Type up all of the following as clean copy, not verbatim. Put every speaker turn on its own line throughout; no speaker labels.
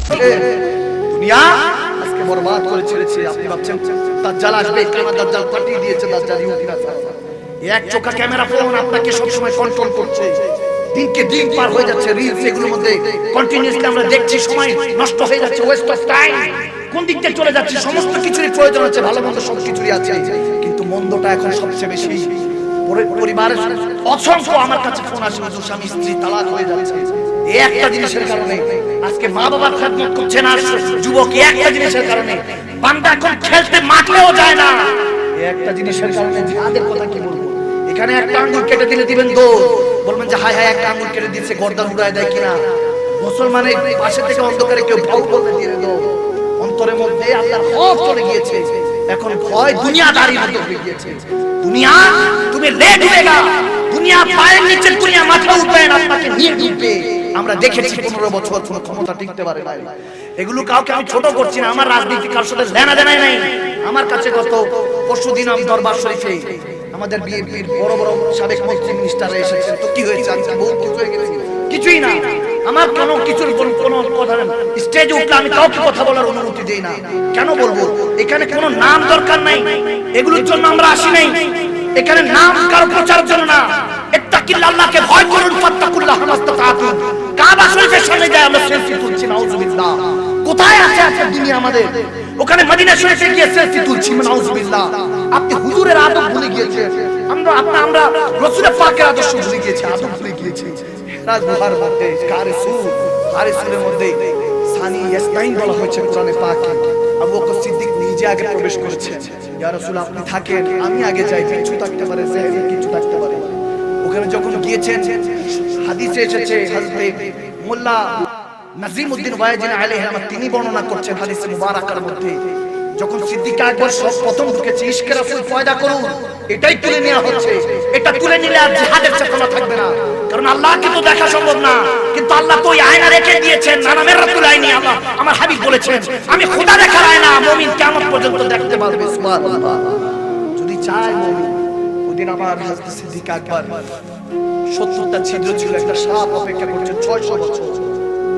দুনিয়া আজকে বরবাদ করে ছেড়েছে। আপনি ভাবছেন দাজ্জাল আসবে, কানা দাজ্জাল পাঠিয়ে দিয়েছে দাজ্জাল ইহুদিরা। এক চোখা ক্যামেরা ফোন আপনাকে সব সময় কন্ট্রোল করছে। দিনকে দিন পার হয়ে যাচ্ছে, রিলস এগুলোর মধ্যে কন্টিনিউয়াসলি আমরা দেখছি, সময় নষ্ট হয়ে যাচ্ছে, ওয়েস্ট অফ টাইম। কোন দিক থেকে চলে যাচ্ছে? সমস্ত কিছুরই প্রয়োজন আছে, ভালো মন্দ সব কিছুরই আছে, কিন্তু মন্দটা এখন সবচেয়ে বেশি। পরিবারের অসংখ্য আমার কাছে ফোন আসে, হুজুর স্বামী স্ত্রী তালাক হয়ে যাচ্ছে এই একটা জিনিসের কারণে। আজকে মা বাবার খেদমত করছে না যুবক, একটা জিনিসের কারণে। বান্দা এখন খেলতে মাঠেও যায় না এই একটা জিনিসের কারণে। জিহাদের কথা কি বলবো? এখানে একটা আঙ্গুল কেটে দিলে দিবেন দৌড়, বলবেন যে হায় হায় একটা আঙ্গুল কেটে দিচ্ছে, গর্দান উড়ায় দেয় কিনা। মুসলমানের পাশে থেকে অন্ধকারে কেউ ভাউ বলতে দিয়ে দৌড়। অন্তরের মধ্যে আল্লাহর খৌফ চলে গিয়েছে, এখন ভয় দুনিয়াদারির মধ্যে হয়ে গিয়েছে। দুনিয়া তুমি লেট হয়েগা, দুনিয়া পায়ের নিচে, দুনিয়া মাথা উঠবে না, আপনাকে নিয়ে ডুববে। আমরা দেখেছি 15 বছর কোনো ক্ষমতা টিকতে পারে না। এগুলো কাউকে আমি ছোট করছি না, আমার রাজনীতি কার সাথে লেনা দেনাই নাই। আমার কাছে গত পরশুদিন আমি দরবার শরীফে আমাদের বিএনপির বড় বড় সাবেক মন্ত্রী মিনিস্টাররা এসেছেন, তো কি হয়েছে? আমি বহুত কিছু হয়ে গেছি, কিছুই না। আমার কোনো কিছুর কোনো কথা না, স্টেজে উঠলে আমি কাউকে কথা বলার অনুমতি দেই না। কেন বলবো? এখানে কোনো নাম দরকার নাই, এগুলোর জন্য আমরা আসি নাই। এখানে নাম কারো প্রচারের জন্য না। ইত্তাকিল্লাহ, আল্লাহকে ভয় করুন, ফাত্তাকুল্লাহ মাস্তাতাতুন। কাবা শরীফের সামনে যায় আমরা সেলফি তুলছি, নাউজুবিল্লাহ। কোথায় আছে আছে দুনিয়া আমাদের? ওখানে মদিনা শরীফে গিয়ে সেলফি তুলছি, নাউজুবিল্লাহ। আপনি হুজুরের আদব ভুলে গিয়েছেন, আমরা রাসূলের পাকের আদর্শ ভুলে গিয়েছি, আদব ভুলে গিয়েছি। হেরাত গুহার মধ্যে কারিসুলের মধ্যে সানি ইয়াসনাইন বলা হয়েছে কোরআনে পাকে। আবু বকর সিদ্দিক নিজে আগে প্রবেশ করেছে, ইয়া রাসূল আপনি থাকেন, আমি আগে যাই, কিছু থাকতে পারে, জাহেলি কিছু থাকতে পারে। ওখানে যখন গিয়েছেন, হাদিসে এসেছে, হযরতে মোল্লা নাজিমউদ্দিন ওয়াইজিন আলাইহিস সালাম তিনি বর্ণনা করছেন হাদিসে মুবারাকার মধ্যে, যখন সিদ্দিক আকবর প্রথম ঢুকেছে, ইশকে রাসূল পয়দা করুন, এটাই তুলে নেওয়া হচ্ছে। এটা তুলে নিলে আর জিহাদের চেতনা থাকবে না, কারণ আল্লাহকে তো দেখা সম্ভব না, কিন্তু আল্লাহ তো ওই আয়না রেখে দিয়েছেন। নানা মেরাতুল আইনি, আল্লাহ আমার হাবিব বলেছেন আমি খোদা দেখার আয়না, মুমিন কিয়ামত পর্যন্ত দেখতে পারবে। সুবহানাল্লাহ। যদি চায় মুমিন, ওদিন আমার হযরত সিদ্দিক আকবর 70টা ছিদ্র ছিল, একটা সাপ অপেক্ষা করছে 600 বছর।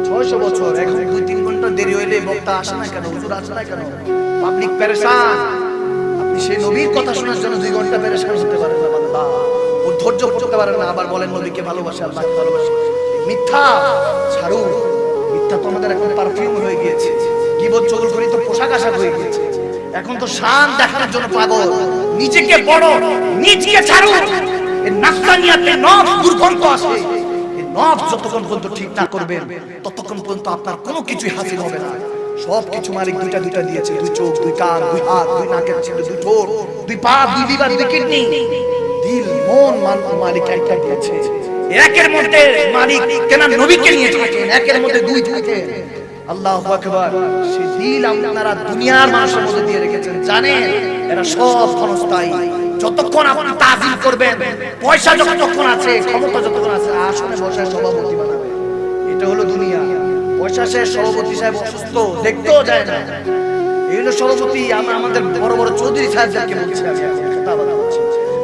600 বছর। এখন 2-3 ঘন্টা দেরি হইলে বক্তা আসে না কেন, হুজুর আসে না কেন? পাবলিক পেরেশান। আপনি সেই নবীর কথা শোনার জন্য 2 ঘন্টা পেরেশান হতে পারেন না বান্দা, ও ধৈর্য করতে পারেন না। আবার বলেন নবীকে ভালোবাসে, আল্লাহকে ভালোবাসে। মিথ্যা ছাড়ুন, মিথ্যা তো আমাদের এখন পারফিউম হয়ে গিয়েছে, গীবত চগলখড়ি তো পোশাক আশাক হয়ে গিয়েছে। এখন তো শান দেখানোর জন্য পাগল। নিজেকে বড়, নিজকে ছাড়ুন। এই নাফসানিয়াতে নফস দুর্গন্ধ আসে, এই নফস যতক্ষণ পর্যন্ত ঠিক না করবেন ততক্ষণ পর্যন্ত আপনার কোনো কিছুই হাসিল হবে না। সব কিছু মালিক দুইটা দুইটা দিয়েছে, 2 চোখ, 2 কান, 2 হাত, 2 নাকের ছিদ্র, 2 ঠোঁট, 2 পা, 2 লিভার, 2 কিডনি, দিল, মন, মালিক একটা দিয়েছে। একের মধ্যে মালিক কেন নবীকে নিয়ে থাকেন, একের মধ্যে 2 থাকে। আল্লাহু আকবার। সেই দিল আপনারা দুনিয়ার মানুষের মধ্যে দিয়ে রেখেছেন, জানেন এরা সব ক্ষণস্থায়ী। যতক্ষণ আপনি তাজিম করবেন, পয়সা যতক্ষণ আছে, ক্ষমতা যতক্ষণ আছে, আসনে বসে সভাপতি বানাবে, এটা হলো দুনিয়া। পয়সা শেষ, সভাপতি সাহেব অসুস্থ, দেখতেও যায় না, এই হলো সভাপতি। আমাদের বড় বড় চৌধুরী সাহেবদেরকে বলছি, আমি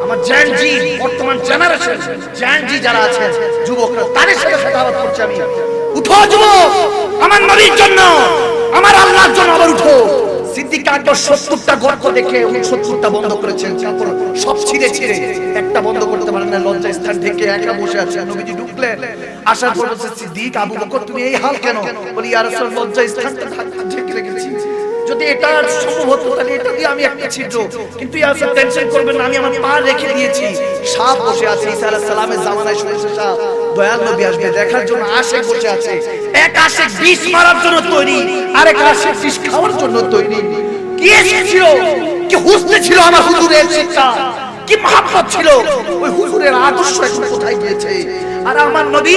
আমার জ্যানজি বর্তমান জেনারেশন, জ্যানজি যারা আছেন যুবকরা, তাদের সাথে খেতাবাত করছি আমি। উঠো যুবক, আমার নবীর জন্য, আমার আল্লাহর জন্য আবার উঠো। সিদ্দিক আকবর 70টা গর্ত দেখে 69টা বন্ধ করেছেন, তারপর সব ছিঁড়ে ছিঁড়ে একটা বন্ধ করতে পারেন না। লজ্জা স্থান থেকে একা বসে আছেন, নবীজি ঢুকলেন, আসার পর বলছে সিদ্দিক, আবু বকর তুমি এই হাল কেন? বলি ইয়া রাসূল লজ্জা স্থানটা ঢেকে রেখেছি, যদি এটা সম্ভব হতো তাহলে এটা দিয়ে আমি একটা ছিদ্র, কিন্তু ইয়া রাসূল টেনশন করবেন না, আমি আমার পা রেখে দিয়েছি। সাপ বসে আছে, ঈসা আলাইহিস সালামের জামানায় শুনেছে সাপ, দয়াল নবী আসবে দেখার জন্য আশিক বসে আছে। এক আশিক বিষ মারার জন্য তৈরি, আরেক আশিক বিষ খাওয়ার জন্য তৈরি। কি ছিল, কি হুসন ছিল আমার হুজুরের শিক্ষা, কি মহব্বত ছিল, ওই হুজুরের আদর্শ এখন কোথায় গিয়েছে? আর আমার নবী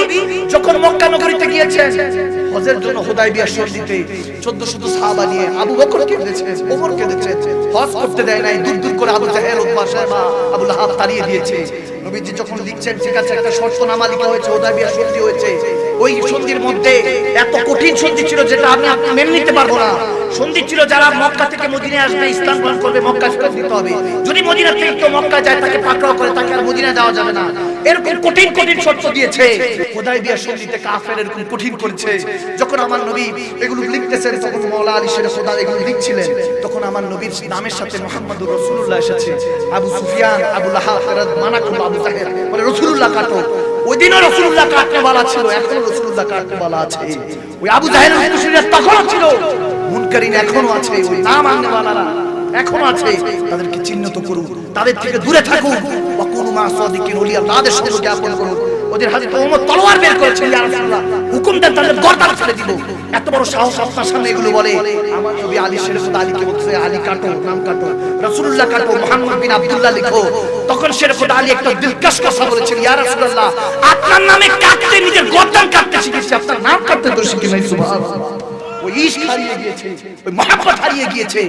যখন মক্কা নগরীতে গিয়েছেন হজের জন্য, হুদায়বিয়া সন্ধিতে 1400 সাহাবা নিয়ে, আবু বকর কেঁদেছে, ওমর কেঁদেছে, হজ করতে দেয় নাই, দূর দূর করে আবু জাহেল, উতবা, শায়বা, আবু লাহাব তাড়িয়ে দিয়েছে। নবীজি যখন লিখছেন, ঠিক আছে একটা শর্তনামা লিখা হয়েছে, হুদায়বিয়া সন্ধি হয়েছে, ওই সন্ধির মধ্যে এত কঠিন সন্ধি ছিল যেটা আমি মেনে নিতে পারবো না, সন্ধি ছিল যারা মক্কা থেকে মদিনায় আসবে, ইসলাম গ্রহণ করবে, মক্কা ফেরত দিতে হবে। যদি মদিনা থেকে কেউ মক্কা যায় তাকে পাকড়াও করে, তাকে আর মদিনা যাওয়া যাবে না। এরকম কঠিন কঠিন শর্ত দিয়েছে। হুদায়বিয়া সন্ধিতে কাফের এরকম কঠিন করেছে। যখন আমার নবী এগুলো লিখতেছেন, তখন মাওলা আলী শের খোদা এগুলো লিখছিলেন, তখন আমার নবীর নামের সাথে মুহাম্মদুর রাসূলুল্লাহ এসেছে। আবু সুফিয়ান, আবু লাহাব, মানা করলো আবু জাহেল, বলে রাসূলুল্লাহ কাটো। ওই দিনও রাসূলুল্লাহ কাটতে বলা ছিল, এখনো রাসূলুল্লাহ কাটতে বলা আছে। ওই আবু জাহেল মুশরিক তখনও ছিল, মুনকারিন এখনো আছে, ওই নাম আননেওয়ালারা এখনো আছে। তাদেরকে চিহ্নিত করুন, তাদের থেকে দূরে থাকুন। ওয়াকুনু মা সাদিকিন, ওলিয়া তাদের সঙ্গে জ্ঞাপন করুন। ওদের হযরত ওমর তলোয়ার বের করেছেন, ইয়া রাসূলুল্লাহ হুকুম দেন তাদের গর্দান ছেড়ে দিব। এত বড় সাহস আপনার সামনে এগুলো বলে। আমার নবী আলী শের খোদা আলীকে বলছে, আলী কাটো, নাম কাটো, রাসূলুল্লাহ কাটো, মুহাম্মদ বিন আব্দুল্লাহ লিখো। তখন শের খোদা আলী একটা দিলকাশ কথা বলেছেন, ইয়া রাসূলুল্লাহ আপনার নামে কাটতে নিজের গর্দান কাটতে শিখেছি, আপনার নাম কাটতে তো শিখি নাই। সুবহানাল্লাহ। ওই ইশক হারিয়ে গিয়েছে, ওই মহব্বত হারিয়ে গিয়েছে।